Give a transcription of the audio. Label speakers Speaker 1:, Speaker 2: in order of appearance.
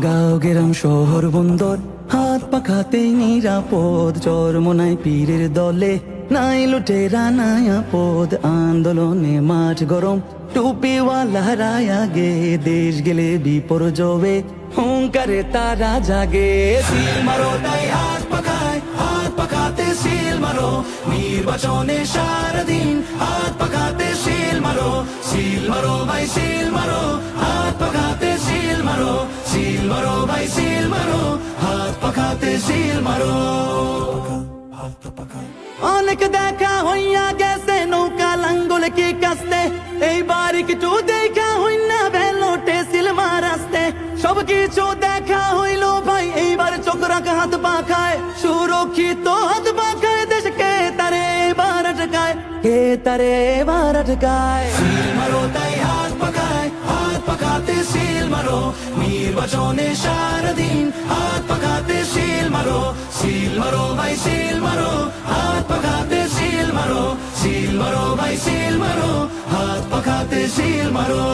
Speaker 1: গাঁও গ্রাম শহর বন্দর হাত পাখাতেই নিরাপদ, চরমোনাই পীরের দলে নাই লুটেরা নাই আপদ। আন্দোলনে মাঠ গরম টুপিওয়ালা রায়া গে, দেশ গেলে বিপর্যয়ে হুঙ্কারে তারা জাগে। সিল মারো তাই হাত পাখাতে সিল মারো, নির্বাচনে সারাদিন হাত পাখাতে সিল মারো। সিল মারো ভাই সিল মারো, হাত পাখাতে সিল মারো। সিল মারো ভাই সিল মারো, হাত পাখাতে সিল মারো। অনেক দেখা হইয়া গেছে নৌকা লাঙ্গল কি কাস্তে, এইবার একটু দেখা হইনা ভেলোটে সিল মারাস্তে। সবকিছু দেখা হইল ভাই এইবার চোখ রাখা হাত পাখায়, সুরক্ষিত হাত পাখায় দেশকে তারে এবার আটকায়, কে তারে এবার আটকায়। সিল মারো তাই হাত পাখাতে সিল মারো, নির্বাচনে সারাদিন হাত পাখাতে সিল মারো। সিল মারো ভাই সিল মারো, হাত পাখাতে সিল মারো। সিল মারো ভাই সিল মারো, হাত পাখাতে সিল মারো।